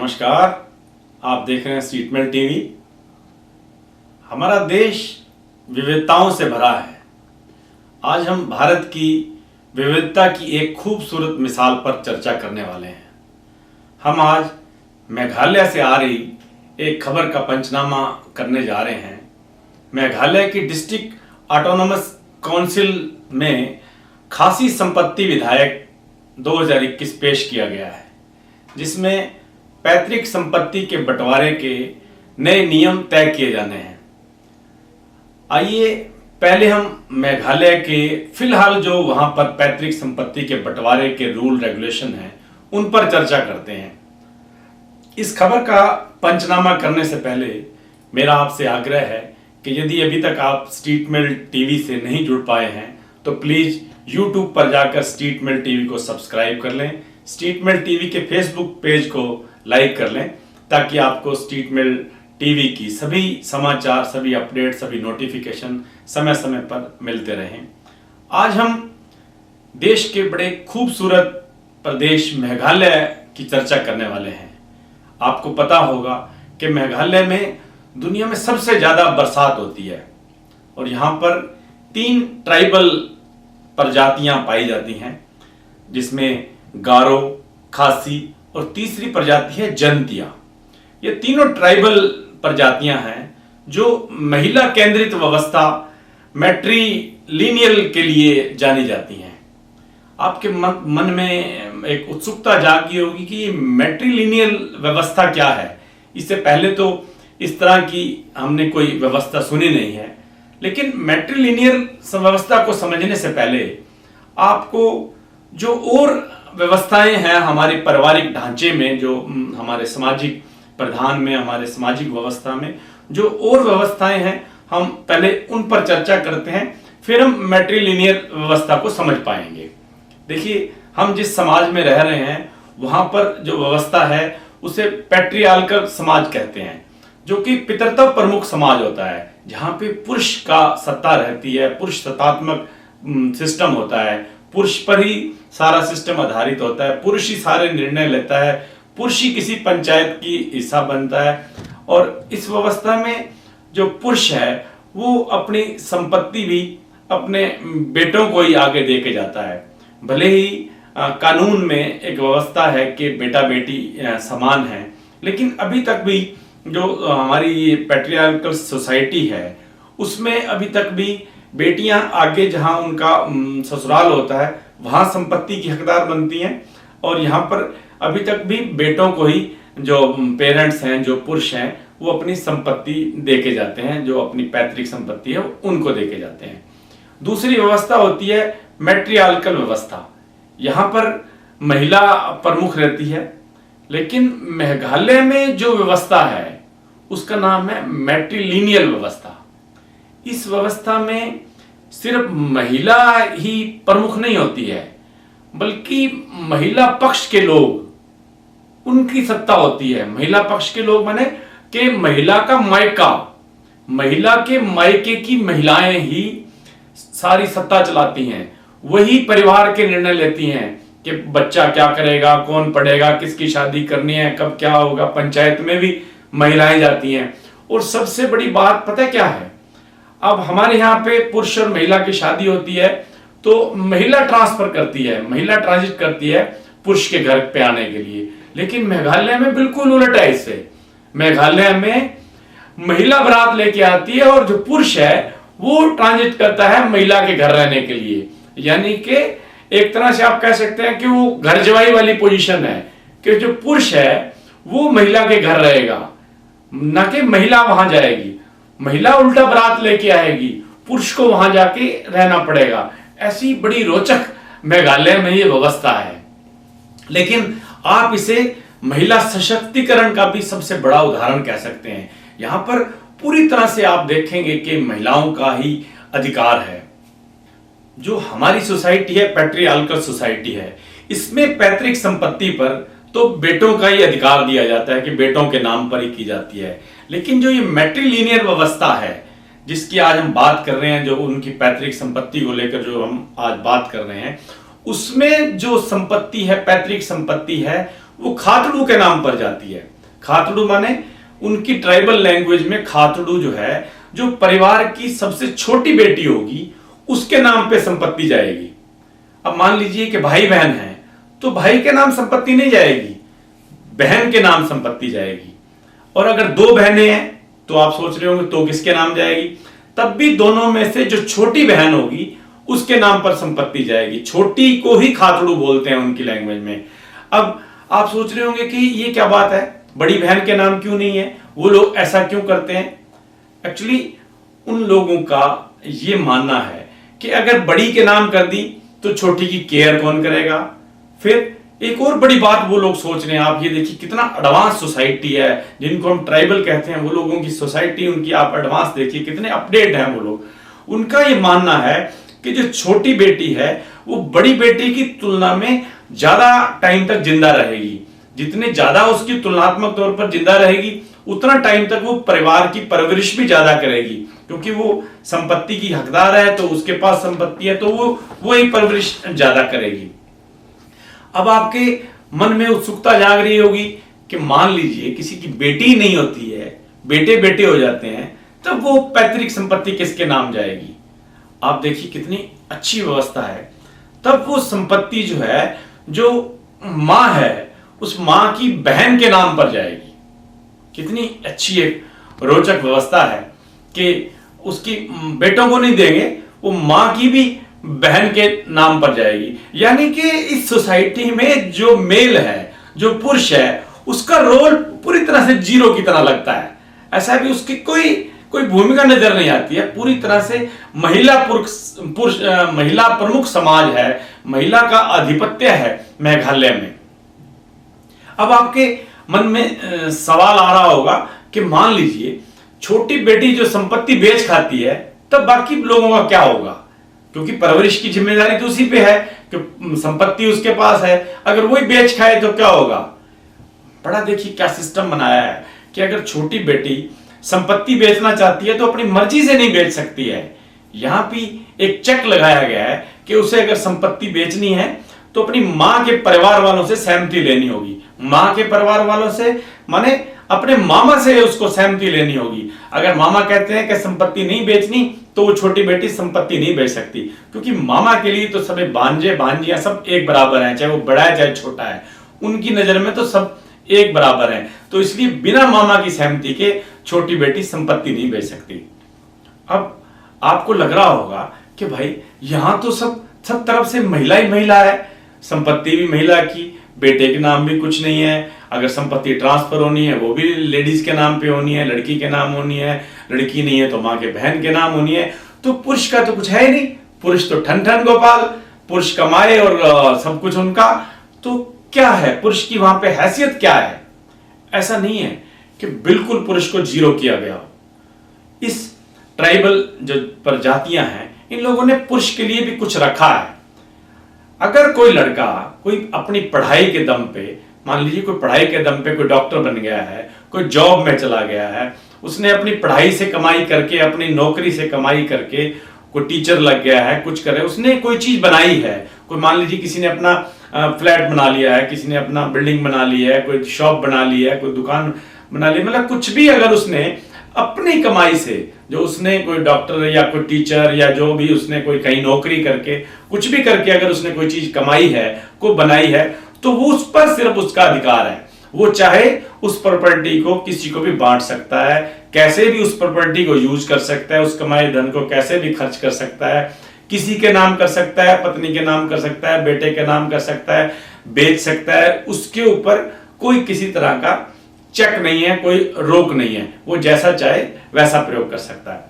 नमस्कार। आप देख रहे हैं स्टेटमेंट टीवी। हमारा देश विविधताओं से भरा है। आज हम भारत की विविधता की एक खूबसूरत मिसाल पर चर्चा करने वाले हैं। हम आज मेघालय से आ रही एक खबर का पंचनामा करने जा रहे हैं। मेघालय की डिस्ट्रिक्ट ऑटोनोमस काउंसिल में खासी संपत्ति विधेयक 2021 पेश किया गया है, जिसमें पैतृक संपत्ति के बंटवारे के नए नियम तय किए जाने हैं। आइए पहले हम मेघालय के फिलहाल जो वहां पर पैतृक संपत्ति के बंटवारे के रूल रेगुलेशन हैं उन पर चर्चा करते हैं। इस खबर का पंचनामा करने से पहले मेरा आपसे आग्रह है कि यदि अभी तक आप स्टेटमेंट टीवी से नहीं जुड़ पाए हैं तो प्लीज यूट्यूब पर जाकर स्टेटमेंट टीवी को सब्सक्राइब कर लें। स्टेटमेंट टीवी के फेसबुक पेज को लाइक कर लें ताकि आपको स्टेटमेंट टीवी की सभी समाचार, सभी अपडेट, सभी नोटिफिकेशन समय समय पर मिलते रहें। आज हम देश के बड़े खूबसूरत प्रदेश मेघालय की चर्चा करने वाले हैं। आपको पता होगा कि मेघालय में दुनिया में सबसे ज्यादा बरसात होती है और यहाँ पर 3 ट्राइबल प्रजातियां पाई जाती हैं, जिसमें गारो, खासी और तीसरी प्रजाति है जंतिया। ये तीनों ट्राइबल प्रजातियां हैं जो महिला केंद्रित व्यवस्था मैट्रिलिनियल के लिए जानी जाती हैं। आपके मन में एक उत्सुकता जागी होगी कि मैट्रिलिनियल व्यवस्था क्या है। इससे पहले तो इस तरह की हमने कोई व्यवस्था सुनी नहीं है, लेकिन मैट्रिलिनियल व्यवस्था को समझने से पहले आपको जो और व्यवस्थाएं हैं हमारे पारिवारिक ढांचे में, जो हमारे सामाजिक प्रधान में, हमारे सामाजिक व्यवस्था में जो और व्यवस्थाएं हैं, हम पहले उन पर चर्चा करते हैं, फिर हम मैट्रिलिनियल व्यवस्था को समझ पाएंगे। देखिए, हम जिस समाज में रह रहे हैं वहां पर जो व्यवस्था है उसे पैट्रियार्कल समाज कहते हैं, जो कि पितृत्व प्रमुख समाज होता है, जहां पे पुरुष का सत्ता रहती है, पुरुष सत्तात्मक सिस्टम होता है, पुरुष पर ही सारा सिस्टम आधारित होता है, पुरुष ही सारे निर्णय लेता है, पुरुष ही किसी पंचायत की हिस्सा बनता है। और इस व्यवस्था में जो पुरुष है वो अपनी संपत्ति भी अपने बेटों को ही आगे दे के जाता है। भले ही कानून में एक व्यवस्था है कि बेटा बेटी समान है, लेकिन अभी तक भी जो हमारी ये पैट्रियार्कल सोसाइटी है उसमें अभी तक भी बेटियां आगे जहां उनका ससुराल होता है वहां संपत्ति की हकदार बनती हैं, और यहाँ पर अभी तक भी बेटों को ही जो पेरेंट्स हैं, जो पुरुष हैं, वो अपनी संपत्ति देके जाते हैं, जो अपनी पैतृक संपत्ति है उनको देके जाते हैं। दूसरी व्यवस्था होती है मैट्रियार्कल व्यवस्था। यहाँ पर महिला प्रमुख रहती है, लेकिन मेघालय में जो व्यवस्था है उसका नाम है मैट्रिलिनियल व्यवस्था। इस व्यवस्था में सिर्फ महिला ही प्रमुख नहीं होती है, बल्कि महिला पक्ष के लोग, उनकी सत्ता होती है। महिला पक्ष के लोग माने कि महिला का मायका, महिला के मायके की महिलाएं ही सारी सत्ता चलाती हैं। वही परिवार के निर्णय लेती हैं कि बच्चा क्या करेगा, कौन पढ़ेगा, किसकी शादी करनी है, कब क्या होगा। पंचायत में भी महिलाएं जाती हैं। और सबसे बड़ी बात पता है क्या है, अब हमारे यहाँ पे पुरुष और महिला की शादी होती है तो महिला ट्रांसफर करती है, महिला ट्रांजिट करती है पुरुष के घर पे आने के लिए। लेकिन मेघालय में बिल्कुल उलट है। इससे मेघालय में महिला बारात लेके आती है और जो पुरुष है वो ट्रांजिट करता है महिला के घर रहने के लिए। यानी कि एक तरह से आप कह सकते हैं कि वो घर जवाई वाली पोजीशन है कि जो पुरुष है वो महिला के घर रहेगा, न कि महिला वहां जाएगी। महिला उल्टा बारात लेके आएगी, पुरुष को वहां जाके रहना पड़ेगा। ऐसी बड़ी रोचक मेघालय में ये व्यवस्था है। लेकिन आप इसे महिला सशक्तिकरण का भी सबसे बड़ा उदाहरण कह सकते हैं। यहां पर पूरी तरह से आप देखेंगे कि महिलाओं का ही अधिकार है। जो हमारी सोसाइटी है, पैट्रियार्कल सोसाइटी है, इसमें पैतृक संपत्ति पर तो बेटों का ही अधिकार दिया जाता है कि बेटों के नाम पर ही की जाती है। लेकिन जो ये मैट्रिलिनियल व्यवस्था है जिसकी आज हम बात कर रहे हैं, जो उनकी पैतृक संपत्ति को लेकर जो हम आज बात कर रहे हैं, उसमें जो संपत्ति है, पैतृक संपत्ति है, वो खातड़ू के नाम पर जाती है। खातड़ू माने उनकी ट्राइबल लैंग्वेज में खातड़ू जो है, जो परिवार की सबसे छोटी बेटी होगी उसके नाम पे संपत्ति जाएगी। अब मान लीजिए कि भाई बहन है तो भाई के नाम संपत्ति नहीं जाएगी, बहन के नाम संपत्ति जाएगी। और अगर दो बहनें हैं तो आप सोच रहे होंगे तो किसके नाम जाएगी, तब भी दोनों में से जो छोटी बहन होगी उसके नाम पर संपत्ति जाएगी। छोटी को ही खातड़ू बोलते हैं उनकी लैंग्वेज में। अब आप सोच रहे होंगे कि ये क्या बात है, बड़ी बहन के नाम क्यों नहीं है, वो लोग ऐसा क्यों करते हैं। एक्चुअली उन लोगों का ये मानना है कि अगर बड़ी के नाम कर दी तो छोटी की केयर कौन करेगा। फिर एक और बड़ी बात वो लोग सोच रहे हैं, आप ये देखिए कितना एडवांस सोसाइटी है, जिनको हम ट्राइबल कहते हैं, वो लोगों की सोसाइटी, उनकी आप एडवांस देखिए कितने अपडेट हैं वो लोग। उनका ये मानना है कि जो छोटी बेटी है वो बड़ी बेटी की तुलना में ज्यादा टाइम तक जिंदा रहेगी। जितने ज्यादा उसकी तुलनात्मक तौर पर जिंदा रहेगी उतना टाइम तक वो परिवार की परवरिश भी ज्यादा करेगी, क्योंकि वो संपत्ति की हकदार है तो उसके पास संपत्ति है तो वो ही परवरिश ज्यादा करेगी। अब आपके मन में उत्सुकता जाग रही होगी कि मान लीजिए किसी की बेटी नहीं होती है, बेटे बेटे हो जाते हैं, तब वो पैतृक संपत्ति किसके नाम जाएगी। आप देखिए कितनी अच्छी व्यवस्था है। तब वो संपत्ति जो है, जो मां है, उस मां की बहन के नाम पर जाएगी। कितनी अच्छी एक रोचक व्यवस्था है कि उसकी बेटों को नहीं देंगे, वो मां की भी बहन के नाम पर जाएगी। यानी कि इस सोसाइटी में जो मेल है, जो पुरुष है, उसका रोल पूरी तरह से जीरो की तरह लगता है। ऐसा भी उसकी कोई भूमिका नजर नहीं आती है। पूरी तरह से महिला प्रमुख समाज है, महिला का आधिपत्य है मेघालय में। अब आपके मन में सवाल आ रहा होगा कि मान लीजिए छोटी बेटी जो संपत्ति बेच खाती है, तब बाकी लोगों का क्या होगा, क्योंकि परवरिश की जिम्मेदारी तो उसी पे है कि संपत्ति उसके पास है। अगर वही बेच खाए तो क्या होगा। बड़ा देखिए क्या सिस्टम बनाया है कि अगर छोटी बेटी संपत्ति बेचना चाहती है तो अपनी मर्जी से नहीं बेच सकती है। यहां भी एक चेक लगाया गया है कि उसे अगर संपत्ति बेचनी है तो अपनी मां के परिवार वालों से सहमति लेनी होगी। मां के परिवार वालों से माने अपने मामा से उसको सहमति लेनी होगी। अगर मामा कहते हैं कि संपत्ति नहीं बेचनी तो वो छोटी बेटी संपत्ति नहीं बेच सकती, क्योंकि मामा के लिए तो सभी भांजे भांजियां सब एक बराबर हैं, चाहे वो बड़ा है चाहे छोटा है, उनकी नजर में तो सब एक बराबर हैं। तो इसलिए बिना मामा की सहमति के छोटी बेटी संपत्ति नहीं बेच सकती। अब आपको लग रहा होगा कि भाई यहां तो सब तरफ से महिला ही महिला है, संपत्ति भी महिला की, बेटे के नाम भी कुछ नहीं है, अगर संपत्ति ट्रांसफर होनी है वो भी लेडीज के नाम पे होनी है, लड़की के नाम होनी है, लड़की नहीं है तो माँ के बहन के नाम होनी है, तो पुरुष का तो कुछ है ही नहीं। पुरुष तो ठन ठन गोपाल, पुरुष कमाए और सब कुछ उनका, तो क्या है पुरुष की वहां पे हैसियत क्या है। ऐसा नहीं है कि बिल्कुल पुरुष को जीरो किया गया हो। इस ट्राइबल जो प्रजातियां हैं, इन लोगों ने पुरुष के लिए भी कुछ रखा है। अगर कोई लड़का कोई अपनी पढ़ाई के दम पे, मान लीजिए कोई पढ़ाई के दम पे कोई डॉक्टर बन गया है, कोई जॉब में चला गया है, उसने अपनी पढ़ाई से कमाई करके, अपनी नौकरी से कमाई करके कोई टीचर लग गया है, कुछ करे, उसने कोई चीज बनाई है, कोई मान लीजिए किसी ने अपना फ्लैट बना लिया है, किसी ने अपना बिल्डिंग बना ली है, कोई शॉप बना ली है, कोई दुकान बना ली, मतलब कुछ भी अगर उसने अपनी कमाई से, जो उसने कोई डॉक्टर या कोई टीचर या जो भी उसने कोई कहीं नौकरी करके कुछ भी करके अगर उसने कोई चीज कमाई है, कोई बनाई है, तो वो उस पर सिर्फ उसका अधिकार है। वो चाहे उस प्रॉपर्टी को किसी को भी बांट सकता है, कैसे भी उस प्रॉपर्टी को यूज कर सकता है, उस कमाए धन को कैसे भी खर्च कर सकता है, किसी के नाम कर सकता है, पत्नी के नाम कर सकता है, बेटे के नाम कर सकता है, बेच सकता है। उसके ऊपर कोई किसी तरह का चेक नहीं है, कोई रोक नहीं है, वो जैसा चाहे वैसा प्रयोग कर सकता है।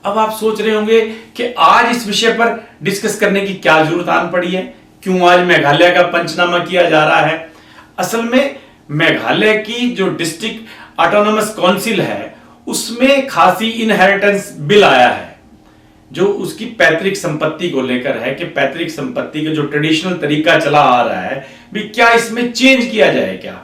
अब आप सोच रहे होंगे कि आज इस विषय पर डिस्कस करने की क्या जरूरत आन पड़ी है, क्यों आज मेघालय का पंचनामा किया जा रहा है। असल में मेघालय की जो डिस्ट्रिक्ट ऑटोनोमस काउंसिल है, उसमें खासी इनहेरिटेंस बिल आया है, जो उसकी पैतृक संपत्ति को लेकर है कि पैतृक संपत्ति का जो ट्रेडिशनल तरीका चला आ रहा है भी क्या इसमें चेंज किया जाए। क्या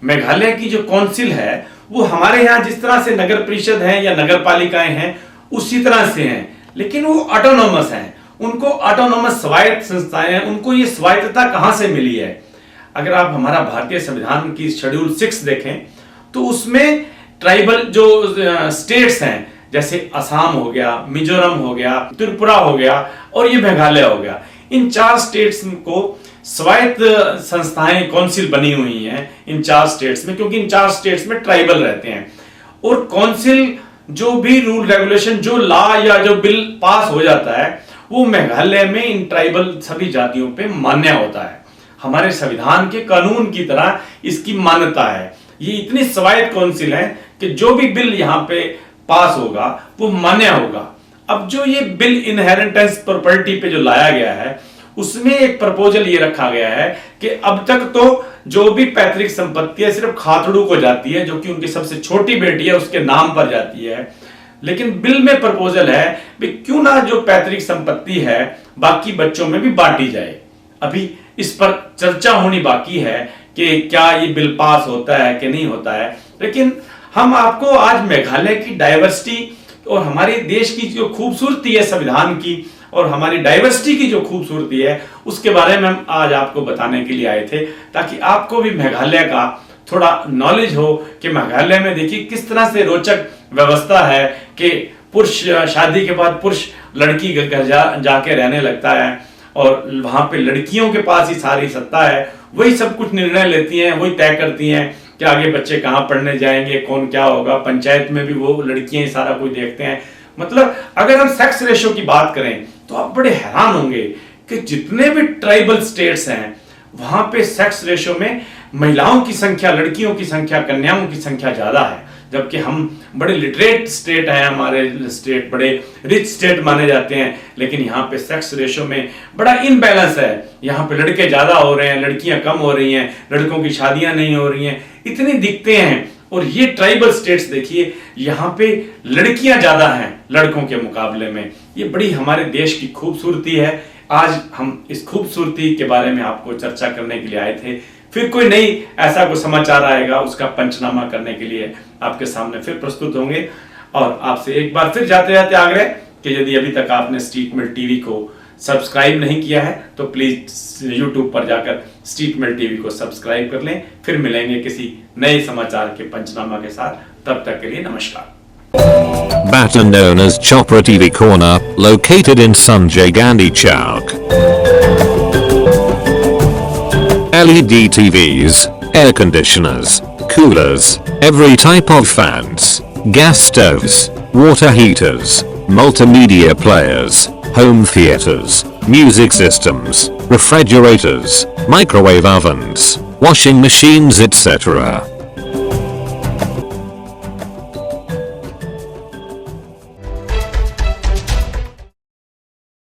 मेघालय की जो काउंसिल है वो हमारे यहाँ जिस तरह से नगर परिषद है या नगर पालिकाएं हैं उसी तरह से हैं, लेकिन वो ऑटोनोमस हैं, उनको ऑटोनोमस स्वायत्त संस्थाएं हैं, उनको ये स्वायत्तता कहां से मिली है। अगर आप हमारा भारतीय संविधान की शेड्यूल 6 देखें तो उसमें ट्राइबल जो स्टेट्स हैं, जैसे असम हो गया, मिजोरम हो गया, त्रिपुरा हो गया और ये मेघालय हो गया, इन 4 स्टेट्स को स्वायत्त संस्थाएं काउंसिल बनी हुई हैं इन 4 स्टेट्स में, क्योंकि इन 4 स्टेट्स में ट्राइबल रहते हैं। और काउंसिल जो भी रूल रेगुलेशन, जो लॉ या जो बिल पास हो जाता है वो मेघालय में इन ट्राइबल सभी जातियों पे मान्य होता है। हमारे संविधान के कानून की तरह इसकी मान्यता है। ये इतनी स्वायत्त काउंसिल है कि जो भी बिल यहाँ पे पास होगा वो मान्य होगा। अब जो ये बिल इनहेरिटेंस प्रॉपर्टी पे जो लाया गया है उसमें एक प्रपोजल ये रखा गया है कि अब तक तो जो भी पैतृक संपत्ति है सिर्फ खातड़ू को जाती है, जो कि उनकी सबसे छोटी बेटी है उसके नाम पर जाती है। लेकिन बिल में प्रपोजल है कि क्यों ना जो पैतृक संपत्ति है बाकी बच्चों में भी बांटी जाए। अभी इस पर चर्चा होनी बाकी है कि क्या ये बिल पास होता है कि नहीं होता है। लेकिन हम आपको आज मेघालय की डाइवर्सिटी और हमारे देश की जो खूबसूरती है संविधान की और हमारी डाइवर्सिटी की जो खूबसूरती है उसके बारे में हम आज आपको बताने के लिए आए थे, ताकि आपको भी मेघालय का थोड़ा नॉलेज हो कि मेघालय में देखिए किस तरह से रोचक व्यवस्था है कि पुरुष शादी के बाद पुरुष लड़की के घर जाके रहने लगता है और वहां पे लड़कियों के पास ही सारी सत्ता है, वही सब कुछ निर्णय लेती हैं, वही तय करती हैं कि आगे बच्चे कहाँ पढ़ने जाएंगे, कौन क्या होगा। पंचायत में भी वो लड़कियां ही सारा कुछ देखते हैं। मतलब अगर हम सेक्स रेशो की बात करें तो आप बड़े हैरान होंगे कि जितने भी ट्राइबल स्टेट्स हैं वहां पे सेक्स रेशो में महिलाओं की संख्या, लड़कियों की संख्या, कन्याओं की संख्या ज्यादा है। जबकि हम बड़े लिटरेट स्टेट हैं, हमारे स्टेट बड़े रिच स्टेट माने जाते हैं, लेकिन यहाँ पे सेक्स रेशो में बड़ा इनबैलेंस है। यहाँ पे लड़के ज्यादा हो रहे हैं, लड़कियां कम हो रही हैं, लड़कों की शादियां नहीं हो रही हैं, इतनी दिक्कतें हैं। और ये ट्राइबल स्टेट्स देखिए, यहाँ पे लड़कियां ज्यादा हैं लड़कों के मुकाबले में। ये बड़ी हमारे देश की खूबसूरती है। आज हम इस खूबसूरती के बारे में आपको चर्चा करने के लिए आए थे। फिर कोई नई ऐसा कोई समाचार आएगा उसका पंचनामा करने के लिए आपके सामने फिर प्रस्तुत होंगे। और आपसे एक बार फिर जाते जाते आग्रह कि यदि अभी तक आपने स्ट्रीट मिल टीवी को सब्सक्राइब नहीं किया है तो प्लीज यूट्यूब पर जाकर स्ट्रीट मिल टीवी को सब्सक्राइब कर लें। फिर मिलेंगे किसी नए समाचार के पंचनामा के साथ। तब तक के लिए नमस्कार। Better known as Chopra TV Corner, located in Sanjay Gandhi Chowk. LED TVs, air conditioners, coolers, every type of fans, gas stoves, water heaters, multimedia players, home theaters, music systems, refrigerators, microwave ovens, washing machines, etc.